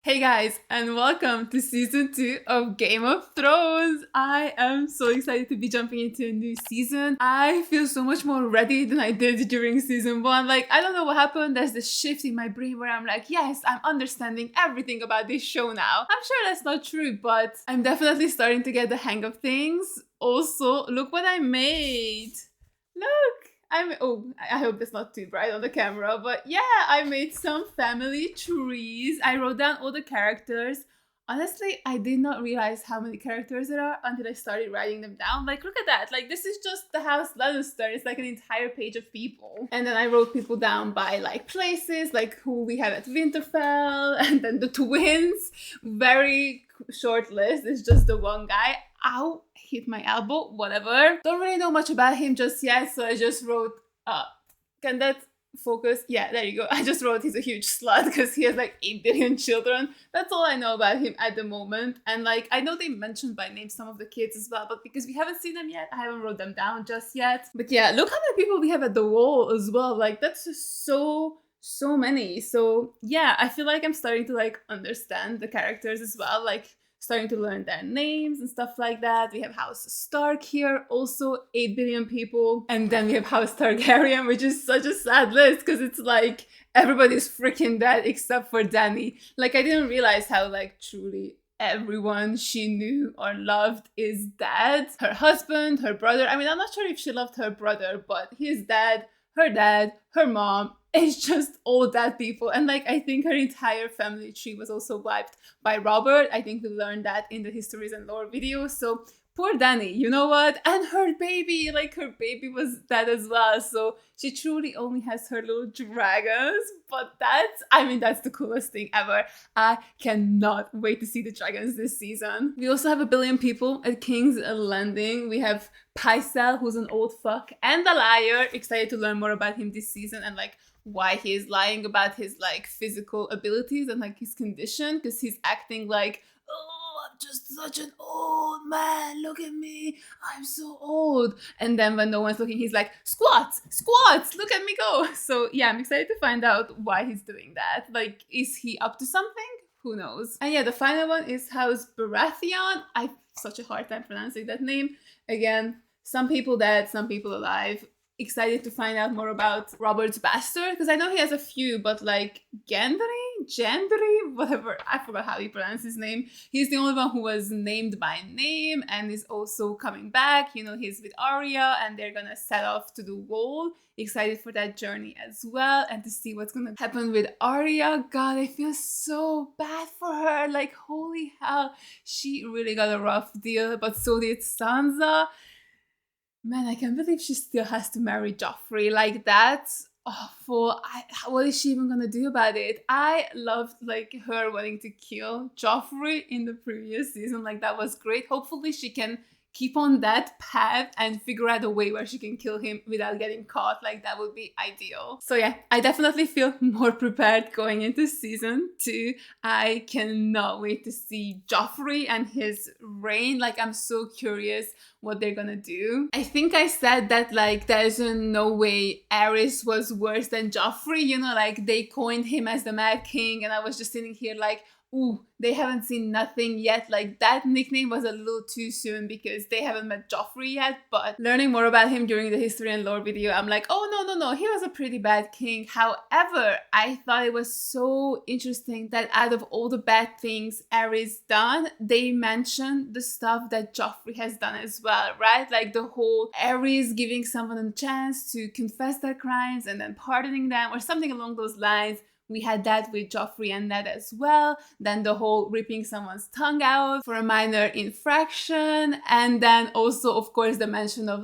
Hey guys, and welcome to season 2 of Game of Thrones. I am so excited to be jumping into a new season. I feel so much more ready than I did during season 1. I don't know what happened. There's this shift in my brain where I'm like, yes, I'm understanding everything about this show now. I'm sure that's not true, but I'm definitely starting to get the hang of things. Also, look what I made. Look! I hope that's not too bright on the camera, but yeah, I made some family trees. I wrote down all the characters. Honestly, I did not realize how many characters there are until I started writing them down. Look at that. This is just the House Lannister. It's like an entire page of people. And then I wrote people down by places, like who we have at Winterfell, and then the twins. Very short list. It's just the one guy. Ow, hit my elbow, whatever. Don't really know much about him just yet, so I just wrote, can that focus? Yeah, there you go. I just wrote he's a huge slut because he has 8 billion children. That's all I know about him at the moment. And I know they mentioned by name some of the kids as well, but because we haven't seen them yet, I haven't wrote them down just yet. But yeah, look how many people we have at the wall as well. That's just so many. So yeah, I feel like I'm starting to understand the characters as well. Starting to learn their names and stuff like that. We have House Stark here, also 8 billion people. And then we have House Targaryen, which is such a sad list because it's everybody's freaking dead except for Dany. I didn't realize how truly everyone she knew or loved is dead. Her husband, her brother. I mean, I'm not sure if she loved her brother, but his dad, her mom. It's just all dead people. And I think her entire family tree was also wiped by Robert. I think we learned that in the Histories and Lore video. So poor Dany, you know what? And her baby, her baby was dead as well. So she truly only has her little dragons. But that's the coolest thing ever. I cannot wait to see the dragons this season. We also have 1 billion people at King's Landing. We have Pycelle, who's an old fuck and a liar. Excited to learn more about him this season and why he is lying about his physical abilities and his condition, because he's acting oh, I'm just such an old man, look at me, I'm so old. And then when no one's looking, he's like, squats, look at me go. So yeah, I'm excited to find out why he's doing that. Is he up to something? Who knows? And yeah, the final one is House Baratheon. I have such a hard time pronouncing that name. Again, some people dead, some people alive. Excited to find out more about Robert's bastard, because I know he has a few, but Gendry, whatever, I forgot how he pronounced his name. He's the only one who was named by name and is also coming back. He's with Arya and they're gonna set off to the Wall. Excited for that journey as well and to see what's gonna happen with Arya. God, I feel so bad for her. Holy hell, she really got a rough deal, but so did Sansa. Man, I can't believe she still has to marry Joffrey. That's awful. What is she even gonna do about it? I loved her wanting to kill Joffrey in the previous season. That was great. Hopefully she can keep on that path and figure out a way where she can kill him without getting caught. That would be ideal. So yeah, I definitely feel more prepared going into season 2. I cannot wait to see Joffrey and his reign. I'm so curious what they're gonna do. I think I said that there's no way Aerys was worse than Joffrey. They coined him as the Mad King, and I was just sitting here ooh, they haven't seen nothing yet. That nickname was a little too soon because they haven't met Joffrey yet. But learning more about him during the History and Lore video, I'm oh no, he was a pretty bad king. However, I thought it was so interesting that out of all the bad things Aerys done, they mentioned the stuff that Joffrey has done as well, right? The whole Aerys giving someone a chance to confess their crimes and then pardoning them or something along those lines. We had that with Joffrey and Ned as well. Then the whole ripping someone's tongue out for a minor infraction. And then also, of course, the mention of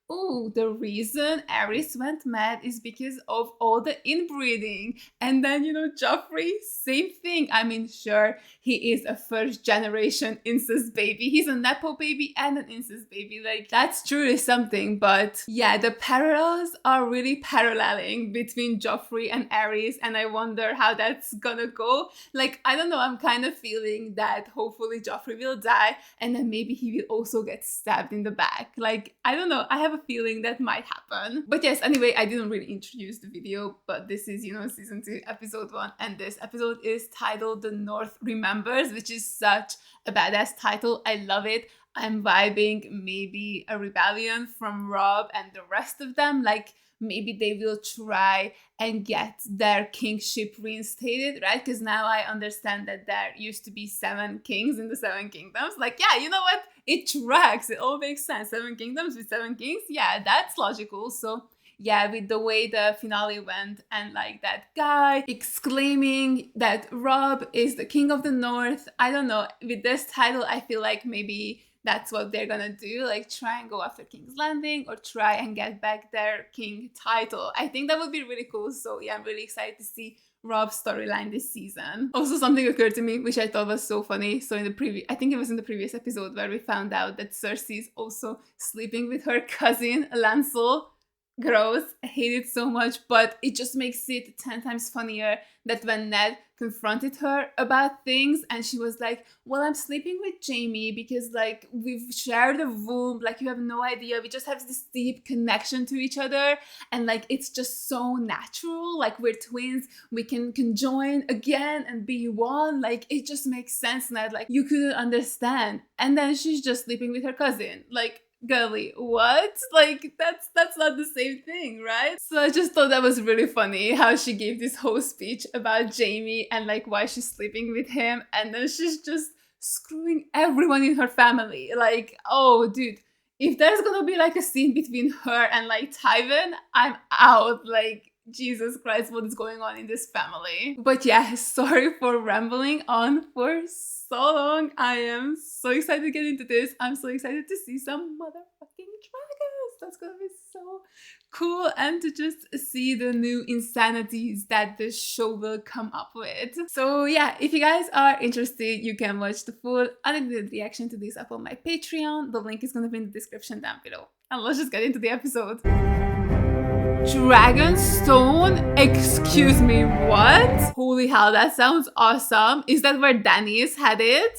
oh, the reason Aerys went mad is because of all the inbreeding. And then, Joffrey, same thing. I mean, sure, he is a first generation incest baby. He's a Nepo baby and an incest baby. That's truly something. But yeah, the parallels are really paralleling between Joffrey and Aerys. And I wonder how that's gonna go. I don't know, I'm kind of feeling that hopefully Joffrey will die. And then maybe he will also get stabbed in the back. I don't know, I have a feeling that might happen. But yes, anyway, I didn't really introduce the video, but this is, you know, season 2, episode 1, and this episode is titled The North Remembers, which is such a badass title. I love it. I'm vibing maybe a rebellion from Robb and the rest of them. Like, maybe they will try and get their kingship reinstated, right? Because now I understand that there used to be 7 kings in the 7 kingdoms. Like, yeah, you know what? It tracks. It all makes sense. 7 kingdoms with 7 kings. Yeah, that's logical. So yeah, with the way the finale went and like that guy exclaiming that Robb is the king of the North. I don't know. With this title, I feel like maybe that's what they're gonna do, like try and go after King's Landing or try and get back their king title. I think that would be really cool. So yeah, I'm really excited to see Robb's storyline this season. Also, something occurred to me which I thought was so funny. So in the previous, I think it was in the previous episode where we found out that Cersei's also sleeping with her cousin Lancel. Gross, I hate it so much, but it just makes it 10 times funnier that when Ned confronted her about things and she was like, well, I'm sleeping with Jamie because like we've shared a womb, like you have no idea, we just have this deep connection to each other and like it's just so natural, like we're twins, we can conjoin again and be one, like it just makes sense. Ned, like you couldn't understand, and then she's just sleeping with her cousin, like girly, what? Like that's not the same thing, right? So I just thought that was really funny how she gave this whole speech about Jamie and like why she's sleeping with him, and then she's just screwing everyone in her family. Like, oh dude, if there's gonna be like a scene between her and like Tywin, I'm out. Like, Jesus Christ, what is going on in this family? But yeah, sorry for rambling on for so long. I am so excited to get into this. I'm so excited to see some motherfucking dragons. That's gonna be so cool, and to just see the new insanities that this show will come up with. So yeah, if you guys are interested, you can watch the full unedited reaction to this up on my Patreon. The link is gonna be in the description down below. And let's just get into the episode. Dragonstone? Excuse me, what? Holy hell, that sounds awesome. Is that where Dany is headed?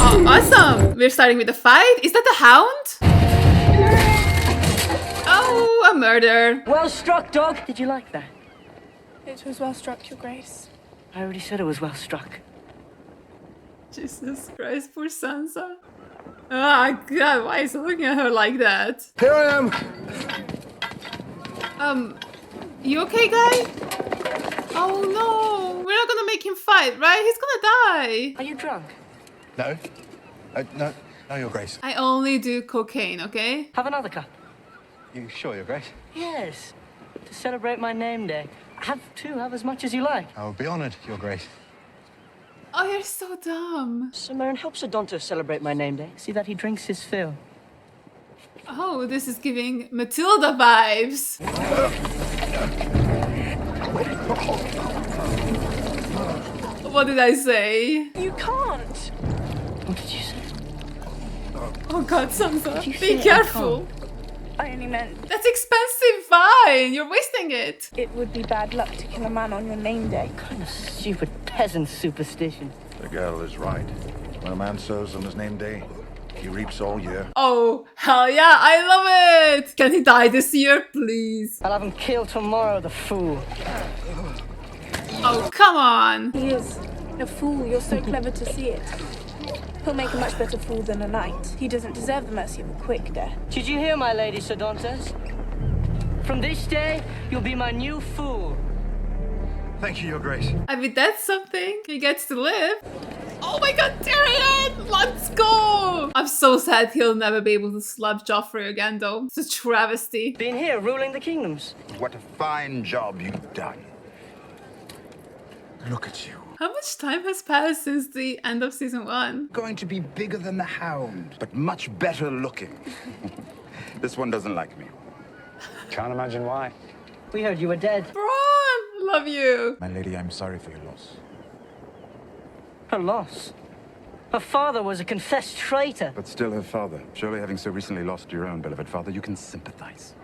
Oh, awesome. We're starting with a fight. Is that the Hound? Oh, a murder. Well struck, dog. Did you like that? It was well struck, Your Grace. I already said it was well struck. Jesus Christ, poor Sansa. Oh God, why is he looking at her like that? Here I am! You okay, guy? Oh no, we're not gonna make him fight, right? He's gonna die. Are you drunk? No. No, Your Grace. I only do cocaine, okay? Have another cup. You sure, Your Grace? Yes. To celebrate my name day. Have as much as you like. I will be honoured, Your Grace. Oh, you're so dumb. Summer, help Sir Donto celebrate my name day. See that he drinks his fill. Oh, this is giving Matilda vibes. What did I say? You can't. What did you say? Oh God, Sansa, You be think I careful. I only meant That's expensive wine. You're wasting it. it would be bad luck to kill a man on your name day. What kind of stupid peasant superstition? The girl is right. When a man sows on his name day, he reaps all year. Oh, hell yeah, I love it. Can he die this year, please? I'll have him killed tomorrow, the fool. Oh, come on. He is a fool. You're so clever to see it. He'll make a much better fool than a knight. He doesn't deserve the mercy of a quick death. Did you hear, my lady, Sir Dantes? From this day, you'll be my new fool. Thank you, Your Grace. I mean, that's something. He gets to live. Oh my God, Tyrion! Let's go! I'm so sad he'll never be able to slap Joffrey again, though. It's a travesty. Been here, ruling the kingdoms. What a fine job you've done. Look at you. How much time has passed since the end of season 1? Going to be bigger than the Hound, but much better looking. This one doesn't like me. Can't imagine why. We heard you were dead. Bronn, love you. My lady, I'm sorry for your loss. Her loss. Her father was a confessed traitor. But still her father. Surely having so recently lost your own beloved father, you can sympathize.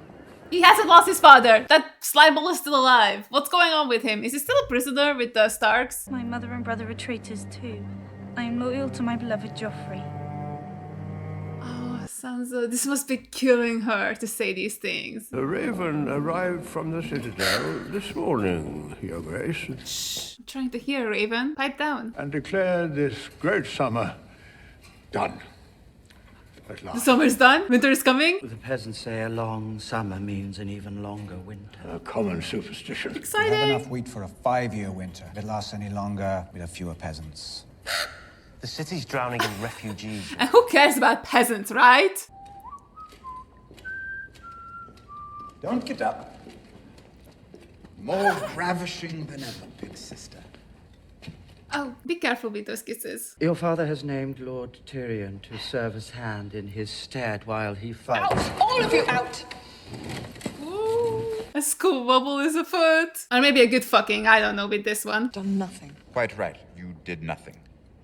He hasn't lost his father. That slimeball is still alive. What's going on with him? Is he still a prisoner with the Starks? My mother and brother are traitors too. I am loyal to my beloved Joffrey. Oh, Sansa, this must be killing her to say these things. The Raven arrived from the Citadel this morning, Your Grace, Shh, I'm trying to hear, Raven. Pipe down. and declared this great summer done. At The last. summer's done. Winter is coming. The peasants say a long summer means an even longer winter. A common superstition. We have Exciting. enough wheat for a 5-year winter. If it lasts any longer, we'll have fewer peasants. The city's drowning in refugees. And who cares about peasants, right? Don't get up. More ravishing than ever, big sister. Oh, be careful with those kisses. Your father has named Lord Tyrion to serve as hand in his stead while he fights. All of you out! Ooh, a school wobble is afoot. Or maybe a good fucking, I don't know, with this one. Done nothing. Quite right. You did nothing.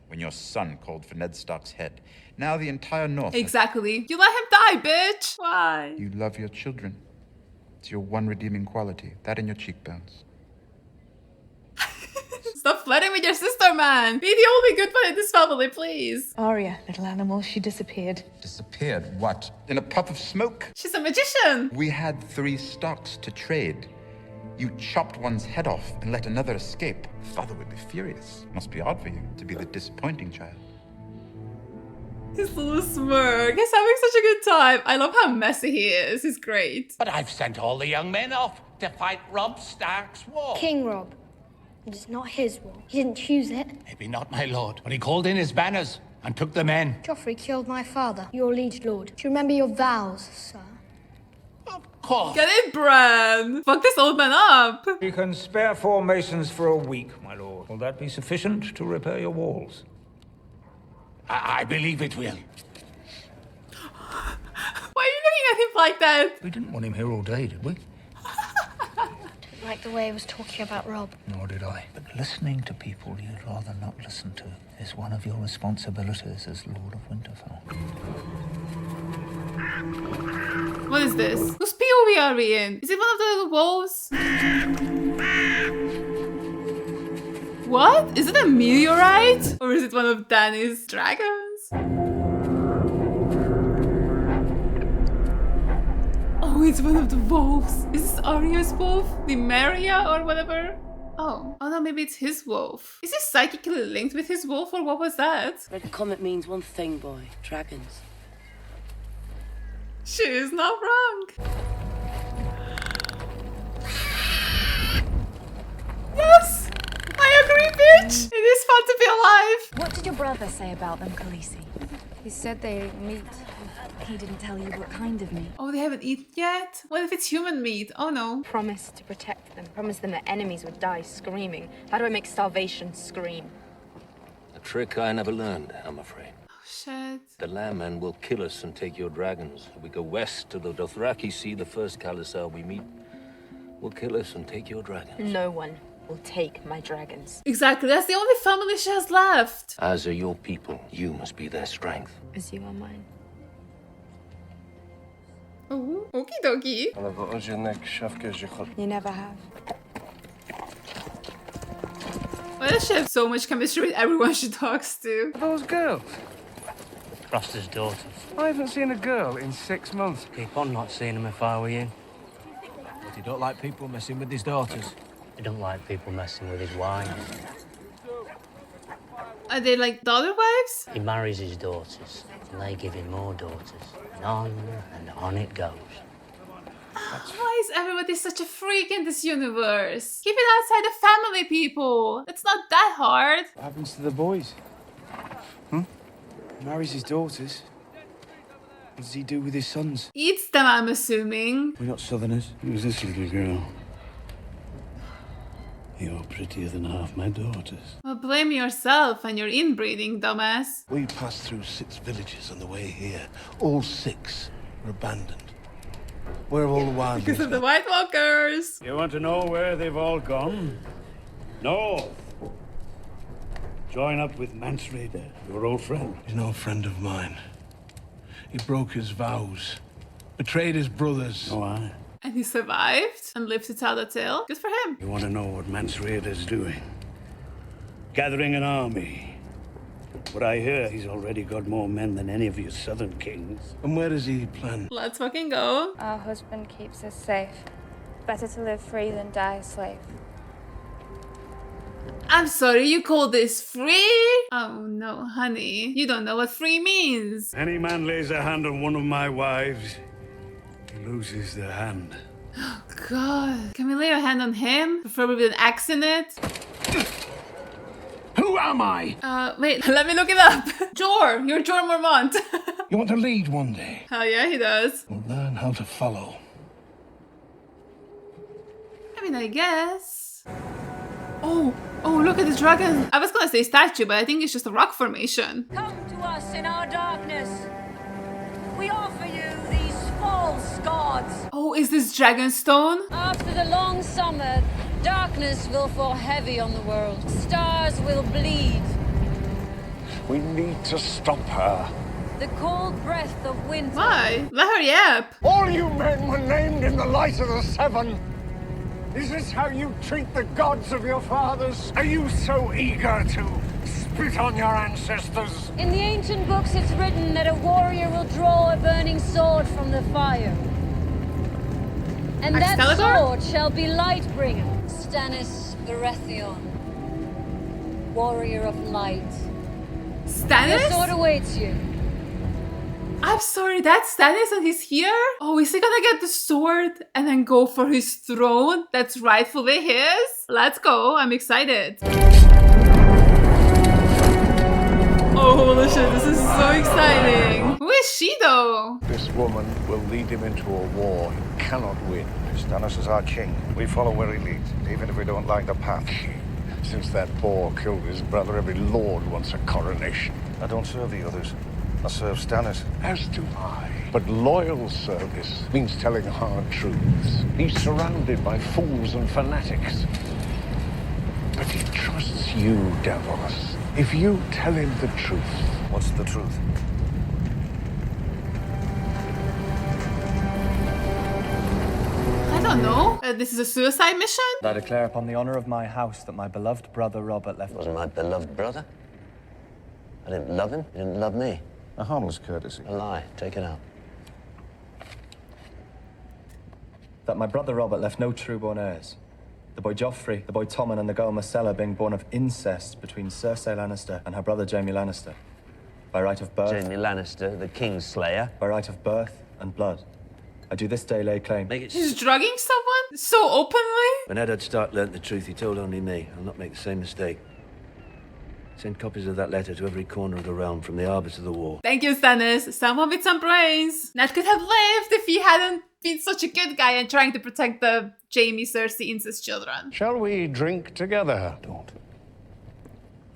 When your son called for Ned Stark's head. Now the entire North... Exactly. You let him die, bitch. Why? You love your children. It's your one redeeming quality. That and your cheekbones. Stop flirting with your sister, man. Be the only good one in this family, please. Arya, little animal, she disappeared. Disappeared? What? In a puff of smoke? She's a magician. We had 3 Starks to trade. You chopped one's head off and let another escape. Father would be furious. Must be odd for you to be the disappointing child. His little smirk. He's having such a good time. I love how messy he is. He's great. But I've sent all the young men off to fight Robb Stark's war. King Robb. It is not his war. He didn't choose it. Maybe not, my lord, but he called in his banners and took the men. Joffrey killed my father, your liege lord. Do you remember your vows, sir? Of course. Get it, Bran. Fuck this old man up. You can spare 4 masons for a week, my lord. Will that be sufficient to repair your walls? I believe it will. Why are you looking at him like that? We didn't want him here all day, did we? Didn't like the way he was talking about Robb. Nor did I. But listening to people you'd rather not listen to is one of your responsibilities as Lord of Winterfell. What is this? Whose POV are we in? Is it one of the little wolves? What? Is it a meteorite? Or is it one of Dany's dragons? Oh, it's one of the wolves. Is this Arya's wolf? The Maria or whatever? Oh no, maybe it's his wolf. Is he psychically linked with his wolf or what was that? Red Comet means one thing, boy. Dragons. She is not wrong. Yes! I agree, bitch! It is fun to be alive! What did your brother say about them, Khaleesi? He said they meat. He didn't tell you what kind of meat. Oh, they haven't eaten yet? What if it's human meat? Oh no. Promise to protect them. Promise them that enemies would die screaming. How do I make starvation scream? A trick I never learned, I'm afraid. Oh shit. The Landmen will kill us and take your dragons. We go west to the Dothraki Sea, the first Khalisar we meet will kill us and take your dragons. No one will take my dragons. Exactly, that's the only family she has left. As are your people. You must be their strength. As you are mine. Oh, okie dokie. You never have. Why does she have so much chemistry with everyone she talks to? Those girls? Craster's daughters. I haven't seen a girl in 6 months. Keep on not seeing them if I were you. But he don't like people messing with his daughters. He don't like people messing with his wives. Are they like daughter wives? He marries his daughters, and they give him more daughters. And on it goes. Why is everybody such a freak in this universe? Keep it outside the family, people. It's not that hard. What happens to the boys? He marries his daughters. What does he do with his sons? Eats them, I'm assuming. We're not Southerners. Who's this little girl? You're prettier than half my daughters. Well, blame yourself and your inbreeding, dumbass. We passed through 6 villages on the way here. All 6 were abandoned. Where have all the wild Because of the White Walkers. You want to know where they've all gone? North. Join up with Mance Rayder, your old friend. He's no friend of mine. He broke his vows, betrayed his brothers. Oh, aye. And he survived and lived to tell the tale. Good for him. You want to know what Mance Rayder's doing? Gathering an army But I hear he's already got more men than any of your southern kings. And where does he plan? Let's fucking go. Our husband keeps us safe. Better to live free than die a slave. I'm sorry, you call this free? Oh no, honey. You don't know what free means. Any man lays a hand on one of my wives, he loses their hand. God. Can we lay our hand on him? Preferably with an axe in it? Who am I? Wait, let me look it up. Jor, you're Jor Mormont. You want to lead one day? Hell yeah, he does. We'll learn how to follow. I mean, I guess. Oh, look at the dragon. I was gonna say statue, but I think it's just a rock formation. Come to us in our darkness. We offer you these false gods. Oh, is this dragon stone? After the long summer, darkness will fall heavy on the world. Stars will bleed. We need to stop her. The cold breath of winter. Why? Let her yap. All you men were named in the light of the seven. Is this how you treat the gods of your fathers? Are you so eager to spit on your ancestors? In the ancient books, it's written that a warrior will draw a burning sword from the fire. And that sword shall be Lightbringer. Stannis Baratheon, warrior of light. Stannis? Your sword awaits you. I'm sorry, that's Stannis and he's here? Oh, is he gonna get the sword and then go for his throne that's rightfully his? Let's go, I'm excited. Oh, holy shit, this is so exciting. Who is she though? This woman will lead him into a war he cannot win. Stannis is our king. We follow where he leads, even if we don't like the path. Since that boar killed his brother, every lord wants a coronation. I don't serve the others. I serve Stannis. As do I. But loyal service means telling hard truths. He's surrounded by fools and fanatics. But he trusts you, Davos. If you tell him the truth. What's the truth? I don't know. This is a suicide mission? I declare upon the honor of my house that my beloved brother Robert left... Wasn't my beloved brother? I didn't love him. He didn't love me. A harmless courtesy. A lie. Take it out. That my brother Robert left no true-born heirs. The boy Joffrey, the boy Tommen, and the girl Marcella being born of incest between Cersei Lannister and her brother Jaime Lannister. By right of birth... Jaime Lannister, the Kingslayer. By right of birth and blood. I do this day lay claim... He's drugging someone? So openly? When Eddard Stark learnt the truth, he told only me. I'll not make the same mistake. Send copies of that letter to every corner of the realm, from the Arbor to the Wall. Thank you, Stannis. Someone with some brains. Ned could have lived if he hadn't been such a good guy and trying to protect the Jaime, Cersei, incest children. Shall we drink together? Don't.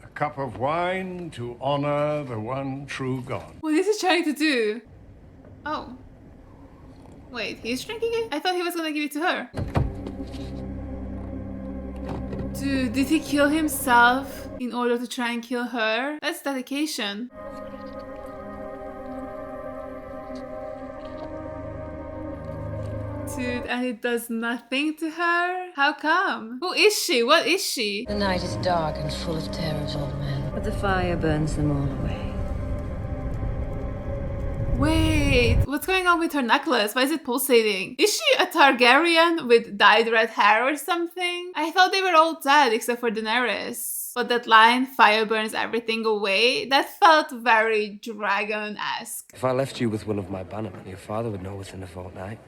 A cup of wine to honor the one true God. What is he trying to do? Oh. Wait, he's drinking it? I thought he was gonna give it to her. Dude, did he kill himself in order to try and kill her? That's dedication. Dude, and it does nothing to her? How come? Who is she? What is she? The night is dark and full of terrors, old man. But the fire burns them all away. Wait, what's going on with her necklace? Why is it pulsating? Is she a Targaryen with dyed red hair or something? I thought they were all dead except for Daenerys. But that line, fire burns everything away, that felt very dragon-esque. If I left you with one of my bannermen, your father would know within a fortnight.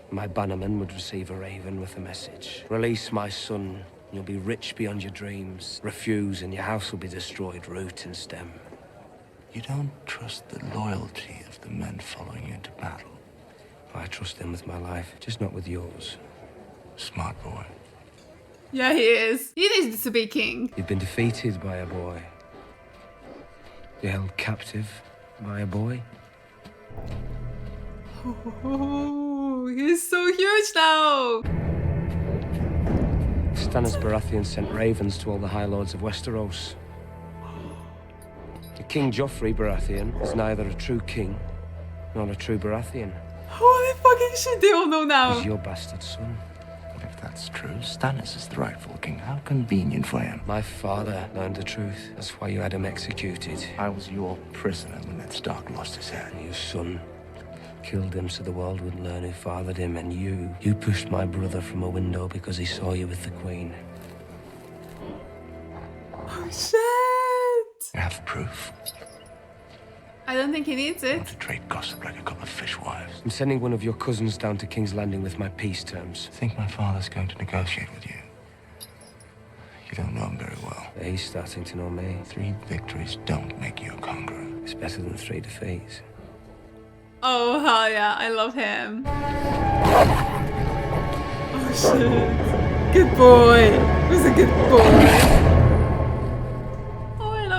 My bannerman would receive a raven with a message. Release my son, you'll be rich beyond your dreams. Refuse and your house will be destroyed, root and stem. You don't trust the loyalty of the men following you into battle. I trust them with my life, just not with yours. Smart boy. Yeah, he is. He needs to be king. You've been defeated by a boy. You're held captive by a boy. Oh, he's so huge now. Stannis Baratheon sent ravens to all the High Lords of Westeros. King Joffrey Baratheon is neither a true king nor a true Baratheon. Holy fucking shit, they all know now. He's your bastard son. If that That's true. Stannis is the rightful king. How convenient for him. My father learned the truth. That's why you had him executed. I was your prisoner when Ned Stark lost his head. Your son killed him so the world would learn who fathered him, and you pushed my brother from a window because he saw you with the queen. Oh, shit! You have proof. I don't think he needs it. To trade gossip like a couple of fishwives. I'm sending one of your cousins down to King's Landing with my peace terms. I think my father's going to negotiate with you. You don't know him very well. But he's starting to know me. 3 victories don't make you a conqueror. It's better than 3 defeats. Oh, hell yeah. I love him. Oh, shit. Good boy. He's a good boy.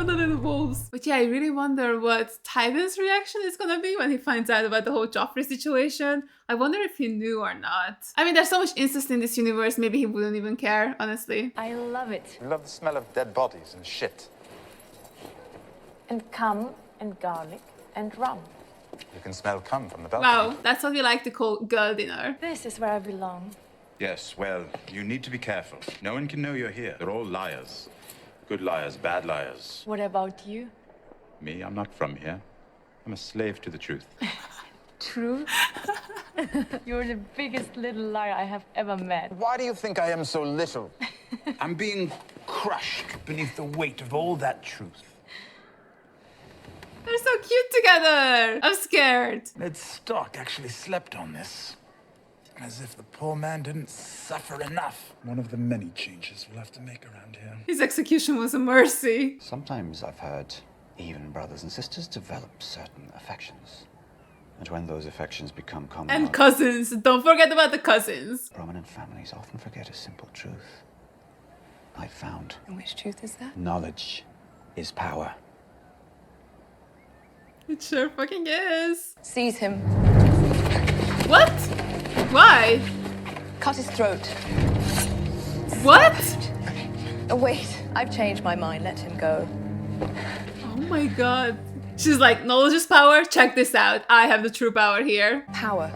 The little wolves. But yeah, I really wonder what Tywin's reaction is gonna be when he finds out about the whole Joffrey situation. I wonder if he knew or not. I mean, there's so much incest in this universe, maybe he wouldn't even care, honestly. I love it. We love the smell of dead bodies and shit. And cum and garlic and rum. You can smell cum from the balcony. Wow, that's what we like to call girl dinner. This is where I belong. Yes, well, you need to be careful. No one can know you're here. They're all liars. Good liars, bad liars. What about you? Me, I'm not from here. I'm a slave to the truth. True? You're the biggest little liar I have ever met. Why do you think I am so little? I'm being crushed beneath the weight of all that truth. They're so cute together. I'm scared. Ned Stark actually slept on this. As if the poor man didn't suffer enough. One of the many changes we'll have to make around here. His execution was a mercy. Sometimes I've heard even brothers and sisters develop certain affections. And when those affections become common... And cousins. Don't forget about the cousins. Prominent families often forget a simple truth. I found. And which truth is that? Knowledge is power. It sure fucking is. Seize him. What? Why? Cut his throat. What? Oh, wait, I've changed my mind. Let him go. Oh my god. She's like, knowledge is power. Check this out. I have the true power here. Power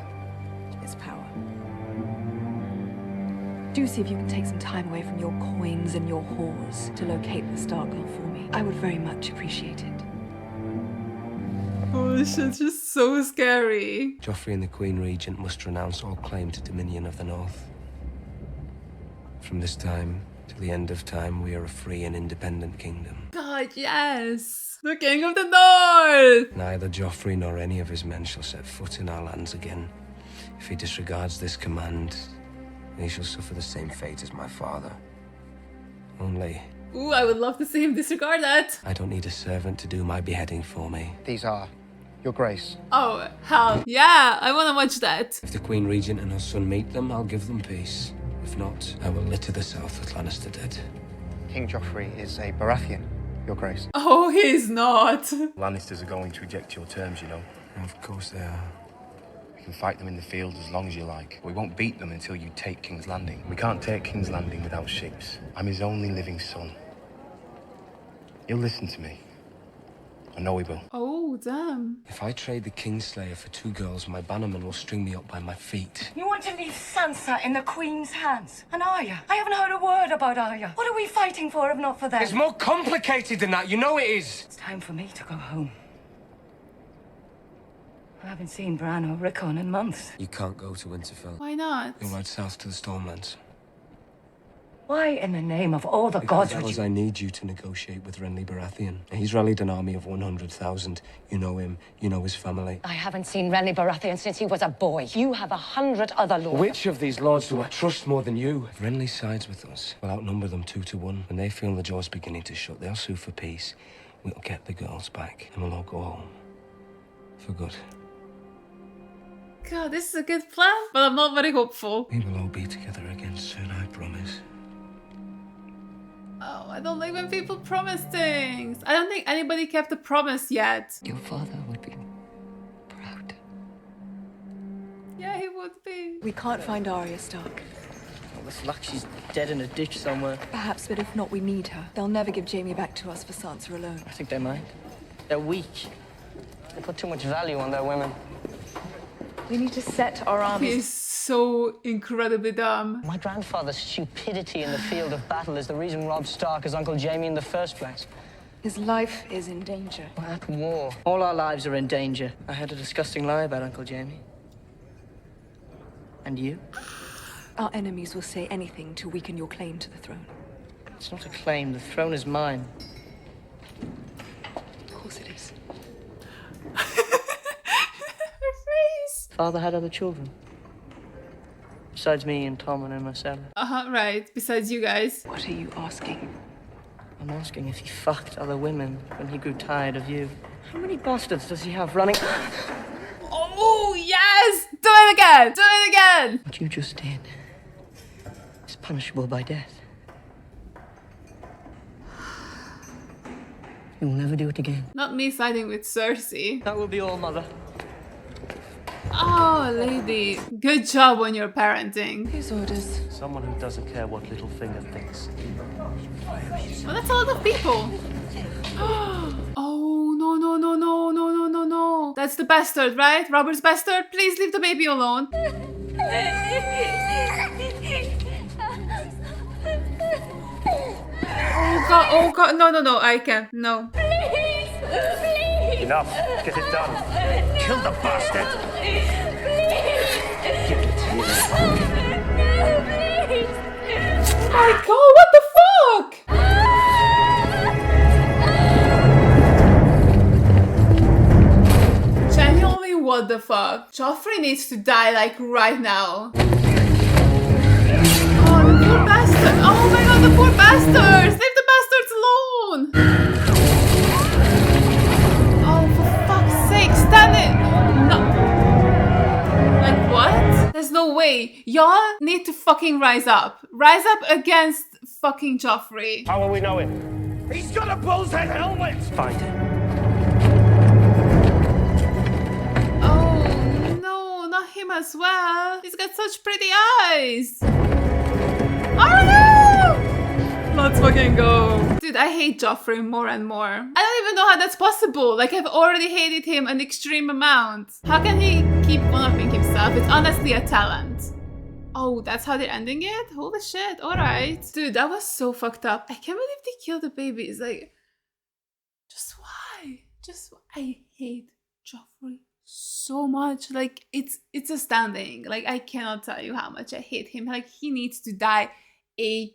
is power. Do see if you can take some time away from your coins and your whores to locate the Stargirl for me. I would very much appreciate it. Oh, this shit's just so scary. Joffrey and the Queen Regent must renounce all claim to dominion of the North. From this time to the end of time, we are a free and independent kingdom. God, yes. The King of the North. Neither Joffrey nor any of his men shall set foot in our lands again. If he disregards this command, he shall suffer the same fate as my father. Only... Ooh, I would love to see him disregard that. I don't need a servant to do my beheading for me. These are your grace. Oh, hell yeah, I want to watch that. If the Queen Regent and her son meet them, I'll give them peace. If not, I will litter the south with Lannister dead. King Joffrey is a Baratheon, your grace. Oh, he's not. Lannisters are going to reject your terms, you know. Of course they are. We can fight them in the field as long as you like. We won't beat them until you take King's Landing. We can't take King's Landing without ships. I'm his only living son. He'll listen to me. I know he will. Oh, damn. If I trade the Kingslayer for 2 girls, my bannerman will string me up by my feet. You want to leave Sansa in the Queen's hands? And Arya? I haven't heard a word about Arya. What are we fighting for if not for them? It's more complicated than that, you know it is. It's time for me to go home. I haven't seen Bran or Rickon in months. You can't go to Winterfell. Why not? You'll ride south to the Stormlands. Why in the name of all the gods would Because you... I need you to negotiate with Renly Baratheon. He's rallied an army of 100,000. You know him, you know his family. I haven't seen Renly Baratheon since he was a boy. You have 100 other lords. Which of these lords do I trust more than you? If Renly sides with us, we'll outnumber them 2 to 1. When they feel the jaw's beginning to shut, they'll sue for peace. We'll get the girls back, and we'll all go home. For good. God, this is a good plan, but I'm not very hopeful. We will all be together again soon, I promise. Oh, I don't like when people promise things. I don't think anybody kept a promise yet. Your father would be proud. Yeah, he would be. We can't find Arya Stark. Well, it's like she's dead in a ditch somewhere. Perhaps, but if not, we need her. They'll never give Jaime back to us for Sansa alone. I think they might. They're weak. They put too much value on their women. We need to set our armies. He's so incredibly dumb. My grandfather's stupidity in the field of battle is the reason Robb Stark is Uncle Jamie in the first place. His life is in danger. We're at war. All our lives are in danger. I heard a disgusting lie about Uncle Jamie. And you? Our enemies will say anything to weaken your claim to the throne. It's not a claim. The throne is mine. Of course it is. Her face. Father had other children. Besides me and Tom and Marcella. Right. Besides you guys. What are you asking? I'm asking if he fucked other women when he grew tired of you. How many bastards does he have running? Oh, yes! Do it again! Do it again! What you just did is punishable by death. You will never do it again. Not me siding with Cersei. That will be all, Mother. Oh, lady. Good job on your parenting. Whose orders? Someone who doesn't care what Littlefinger thinks. Well, that's a lot of people. Oh, no, no, no, no, no, no, no, no. That's the bastard, right? Robert's bastard? Please leave the baby alone. Oh God, no, no, no, I can't, no. Please, please. Enough, get it done. Kill the bastard. Oh my God, what the fuck? Genuinely, what the fuck? Joffrey needs to die, like, right now. Oh, the poor bastard. Oh my God, the poor bastards. Leave the bastards alone. Oh, for fuck's sake, stand it. No. Like, what? There's no way. Y'all need to fucking rise up. Rise up against fucking Joffrey. How will we know him? He's got a bull's head helmet! Find him. Oh, no, not him as well. He's got such pretty eyes. Oh no! Let's fucking go. Dude, I hate Joffrey more and more. I don't even know how that's possible. Like, I've already hated him an extreme amount. How can he keep one-upping himself? It's honestly a talent. Oh, that's how they're ending it? Holy shit, alright. Dude, that was so fucked up. I can't believe they killed the babies. Like, just why? I hate Joffrey so much. Like, it's astounding. Like, I cannot tell you how much I hate him. Like, he needs to die ASAP.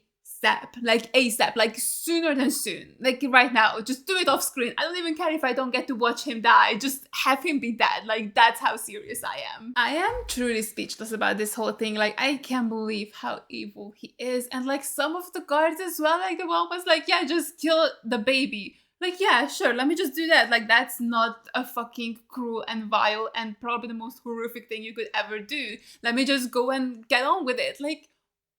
Like, ASAP. Like, sooner than soon. Like, right now. Just do it off screen. I don't even care if I don't get to watch him die. Just have him be dead. Like, that's how serious I am. I am truly speechless about this whole thing. Like, I can't believe how evil he is. And, like, some of the guards as well. Like, the one was like, yeah, just kill the baby. Like, yeah, sure, let me just do that. Like, that's not a fucking cruel and vile and probably the most horrific thing you could ever do. Let me just go and get on with it. Like,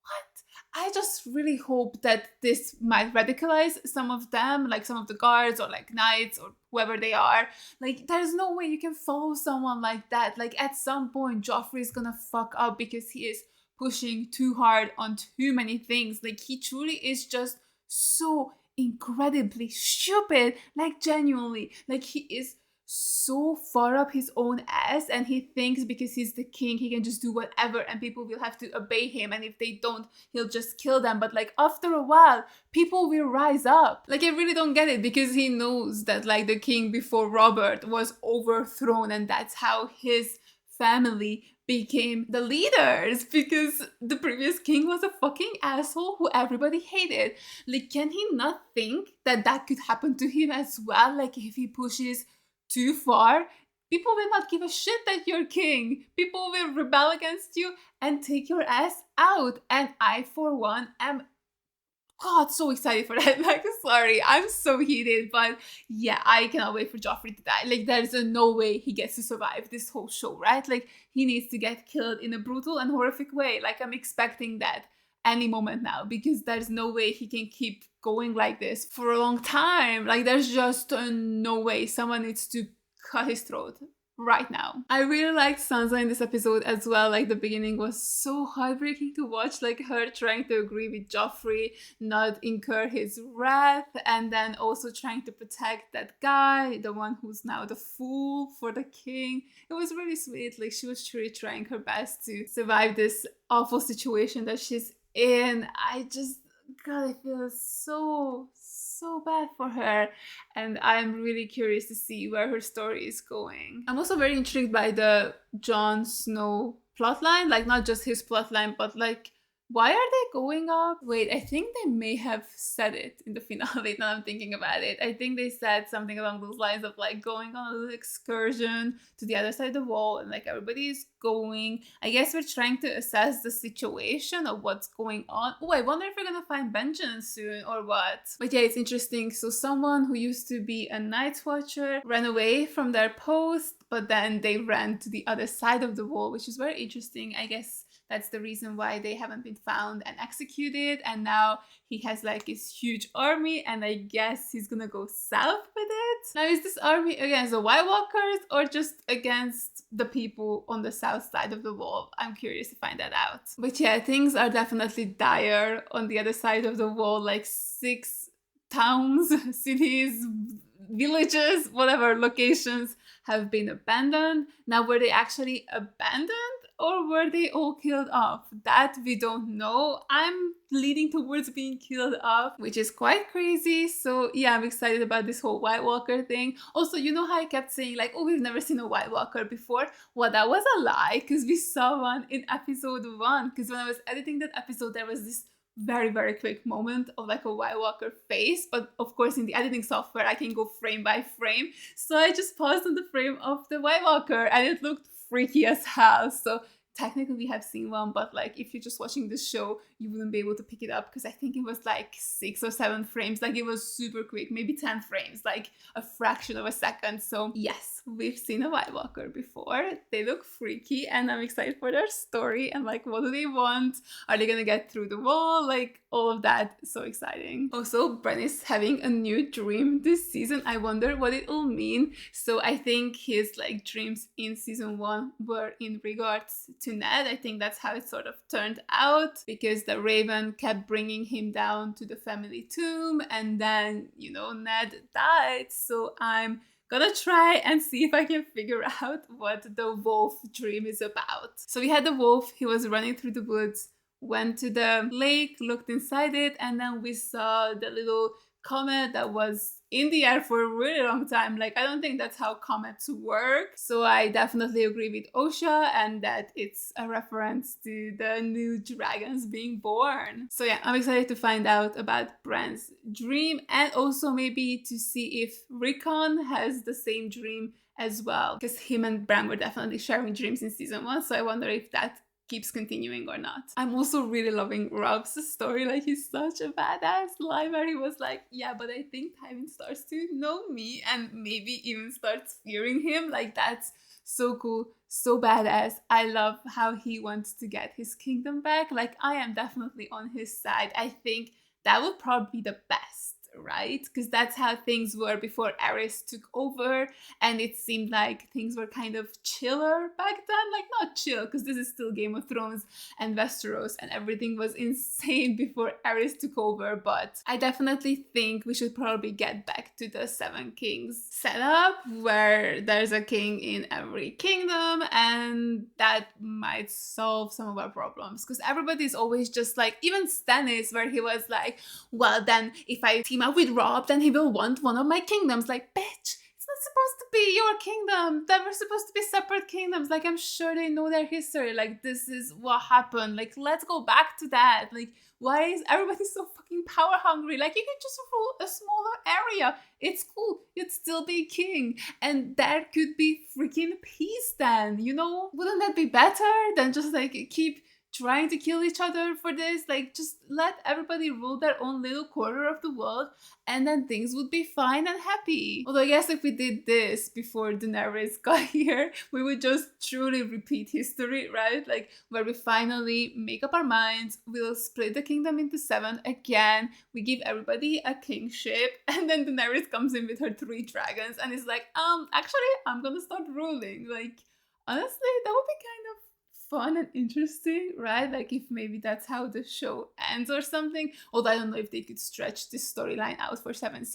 what? I just really hope that this might radicalize some of them, like some of the guards or like knights or whoever they are. Like, there's no way you can follow someone like that. Like, at some point, Joffrey is gonna fuck up because he is pushing too hard on too many things. Like, he truly is just so incredibly stupid. Like, genuinely. Like, he is so far up his own ass and he thinks because he's the king he can just do whatever and people will have to obey him, and if they don't he'll just kill them. But like, after a while people will rise up. Like, I really don't get it, because he knows that like the king before Robert was overthrown and that's how his family became the leaders, because the previous king was a fucking asshole who everybody hated. Like, can he not think that that could happen to him as well? Like, if he pushes too far, people will not give a shit that you're king. People will rebel against you and take your ass out. And I, for one, am so excited for that. Like, sorry, I'm so heated, but yeah, I cannot wait for Joffrey to die. Like, there's no way he gets to survive this whole show, right? Like, he needs to get killed in a brutal and horrific way. Like, I'm expecting that any moment now, because there's no way he can keep going like this for a long time. Like, there's just no way. Someone needs to cut his throat right now. I really liked Sansa in this episode as well. Like the beginning was so heartbreaking to watch, like her trying to agree with Joffrey, not incur his wrath, and then also trying to protect that guy, the one who's now the fool for the king. It was really sweet. Like she was truly trying her best to survive this awful situation that she's in. God, I feel so bad for her, and I'm really curious to see where her story is going. I'm also very intrigued by the Jon Snow plotline, like not just his plotline, but like why are they going up? Wait, I think they may have said it in the finale now I'm thinking about it. I think they said something along those lines of like going on a little excursion to the other side of the wall and like everybody is going. I guess we're trying to assess the situation of what's going on. Oh, I wonder if we're gonna find vengeance soon or what. But yeah, it's interesting. So someone who used to be a Night Watcher ran away from their post, but then they ran to the other side of the wall, which is very interesting. I guess that's the reason why they haven't been found and executed. And now he has like his huge army, and I guess he's gonna go south with it. Now, is this army against the White Walkers or just against the people on the south side of the wall? I'm curious to find that out. But yeah, things are definitely dire on the other side of the wall. Like 6 towns, cities, villages, whatever locations have been abandoned. Now, were they actually abandoned or were they all killed off? That we don't know. I'm leaning towards being killed off, which is quite crazy. So yeah, I'm excited about this whole White Walker thing. Also, you know how I kept saying like, oh, we've never seen a White Walker before? Well, that was a lie, because we saw one in episode 1. Because when I was editing that episode, there was this very quick moment of like a White Walker face, but of course in the editing software I can go frame by frame, so I just paused on the frame of the White Walker and it looked freaky as hell. So technically we have seen one, but like if you're just watching the show, you wouldn't be able to pick it up because I think it was like 6 or 7 frames. Like it was super quick, maybe 10 frames, like a fraction of a second. So yes, we've seen a White Walker before. They look freaky and I'm excited for their story and like what do they want? Are they gonna get through the wall? Like all of that, so exciting. Also, Bran is having a new dream this season. I wonder what it will mean. So I think his like dreams in season 1 were in regards to Ned. I think that's how it sort of turned out, because the Raven kept bringing him down to the family tomb and then, you know, Ned died. So I'm gonna try and see if I can figure out what the wolf dream is about. So we had the wolf, he was running through the woods, went to the lake, looked inside it, and then we saw the little comet that was in the air for a really long time. Like, I don't think that's how comets work. So I definitely agree with Osha and that it's a reference to the new dragons being born. So yeah, I'm excited to find out about Bran's dream and also maybe to see if Rickon has the same dream as well, because him and Bran were definitely sharing dreams in season 1. So I wonder if that keeps continuing or not. I'm also really loving Robb's story. Like, he's such a badass line where he was like, yeah, but I think Tywin starts to know me and maybe even starts fearing him. Like, that's so cool, so badass. I love how he wants to get his kingdom back. Like, I am definitely on his side. I think that would probably be the best, right? Because that's how things were before Aerys took over, and it seemed like things were kind of chiller back then. Like, not chill, because this is still Game of Thrones and Westeros and everything was insane before Aerys took over, but I definitely think we should probably get back to the 7 Kings setup where there's a king in every kingdom, and that might solve some of our problems, because everybody's always just like, even Stannis, where he was like, well, then if I team up with Robb, then he will want one of my kingdoms. Like, bitch, it's not supposed to be your kingdom. They were supposed to be separate kingdoms. Like, I'm sure they know their history. Like, this is what happened. Like, let's go back to that. Like, why is everybody so fucking power hungry? Like, you could just rule a smaller area. It's cool. You'd still be king. And there could be freaking peace then, you know? Wouldn't that be better than just like keep trying to kill each other for this. Like, just let everybody rule their own little corner of the world, and then things would be fine and happy. Although I guess if we did this before Daenerys got here, we would just truly repeat history, right? Like, where we finally make up our minds, we'll split the kingdom into 7 again, we give everybody a kingship, and then Daenerys comes in with her 3 dragons and is like, actually, I'm gonna start ruling. Like, honestly, that would be kind of fun and interesting, right? Like, if maybe that's how the show ends or something. Although I don't know if they could stretch this storyline out for 7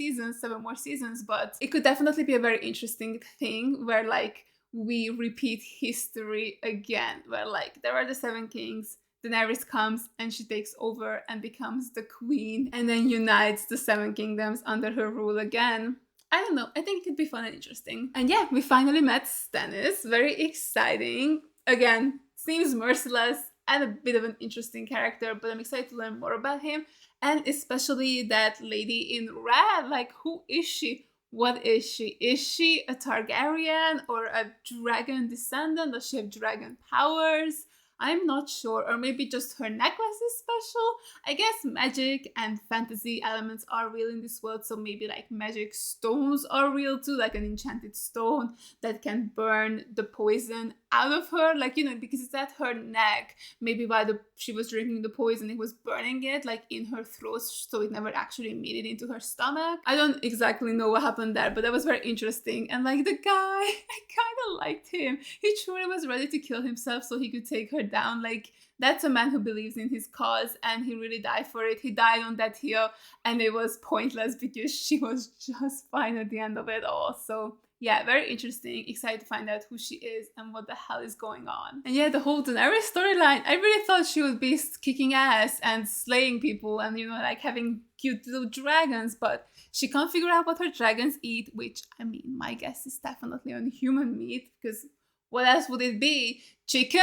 more seasons, but it could definitely be a very interesting thing where, like, we repeat history again, where, like, there are the 7 kings, Daenerys comes and she takes over and becomes the queen, and then unites the 7 kingdoms under her rule again. I don't know, I think it could be fun and interesting. And yeah, we finally met Stannis, very exciting. Again, seems merciless and a bit of an interesting character, but I'm excited to learn more about him, and especially that lady in red. Like, who is she? What is she? Is she a Targaryen or a dragon descendant? Does she have dragon powers? I'm not sure, or maybe just her necklace is special. I guess magic and fantasy elements are real in this world, so maybe like magic stones are real too, like an enchanted stone that can burn the poison out of her, like, you know, because it's at her neck. Maybe while she was drinking the poison, it was burning it like in her throat, so it never actually made it into her stomach. I don't exactly know what happened there, but that was very interesting. And like, the guy, I kind of liked him. He truly was ready to kill himself so he could take her down. Like, that's a man who believes in his cause, and he really died for it. He died on that hill, and it was pointless because she was just fine at the end of it all. So yeah, very interesting. Excited to find out who she is and what the hell is going on. And yeah, the whole Daenerys storyline, I really thought she would be kicking ass and slaying people and, you know, like having cute little dragons, but she can't figure out what her dragons eat, which, I mean, my guess is definitely on human meat, because what else would it be? Chicken?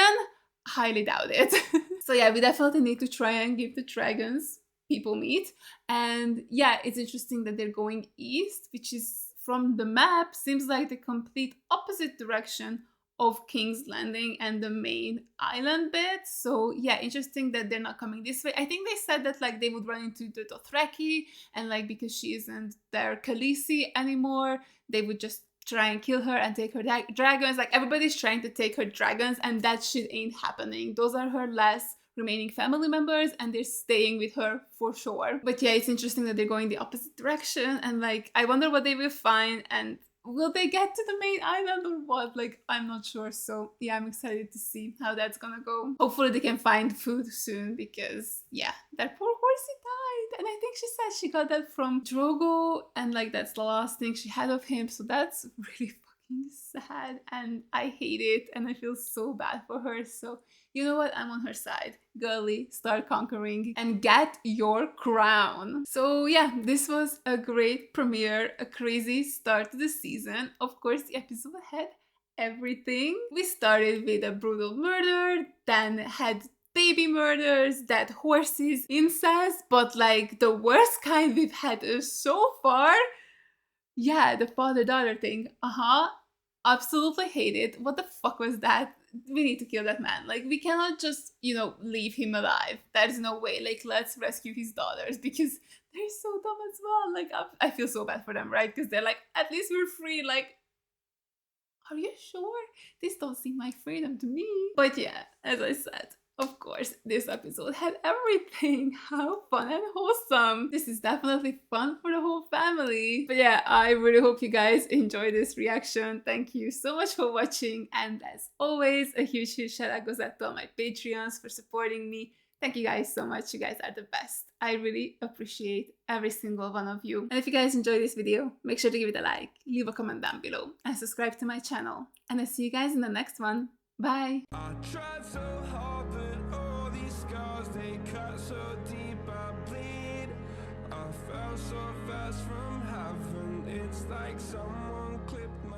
Highly doubt it. So yeah, we definitely need to try and give the dragons people meat. And yeah, it's interesting that they're going east, which is, from the map, seems like the complete opposite direction of King's Landing and the main island bit. So yeah, interesting that they're not coming this way. I think they said that like they would run into the Dothraki, and like because she isn't their Khaleesi anymore, they would just try and kill her and take her dragons. Like, everybody's trying to take her dragons, and that shit ain't happening. Those are her last remaining family members, and they're staying with her for sure. But yeah, it's interesting that they're going the opposite direction, and like, I wonder what they will find, and will they get to the main island or what? Like, I'm not sure. So yeah, I'm excited to see how that's gonna go. Hopefully they can find food soon, because yeah, that poor horsey died, and I think she said she got that from Drogo, and like, that's the last thing she had of him. So that's really fucking sad, and I hate it, and I feel so bad for her. So you know what? I'm on her side. Girly, start conquering and get your crown. So yeah, this was a great premiere, a crazy start to the season. Of course, the episode had everything. We started with a brutal murder, then had baby murders, dead horses, incest, but like the worst kind we've had so far. Yeah, the father-daughter thing. Absolutely hate it. What the fuck was that? We need to kill that man. Like, we cannot just, you know, leave him alive. There's no way. Like, let's rescue his daughters, because they're so dumb as well. Like, I feel so bad for them, right? Because they're like, at least we're free. Like, are you sure? This don't seem like freedom to me. But yeah, as I said, of course, this episode had everything. How fun and wholesome. This is definitely fun for the whole family. But yeah, I really hope you guys enjoyed this reaction. Thank you so much for watching. And as always, a huge shout out goes out to all my Patreons for supporting me. Thank you guys so much. You guys are the best. I really appreciate every single one of you. And if you guys enjoyed this video, make sure to give it a like, leave a comment down below, and subscribe to my channel. And I'll see you guys in the next one. Bye. I tried so hard, but all these scars, they cut so deep, I bleed. I fell so fast from heaven, it's like someone clipped my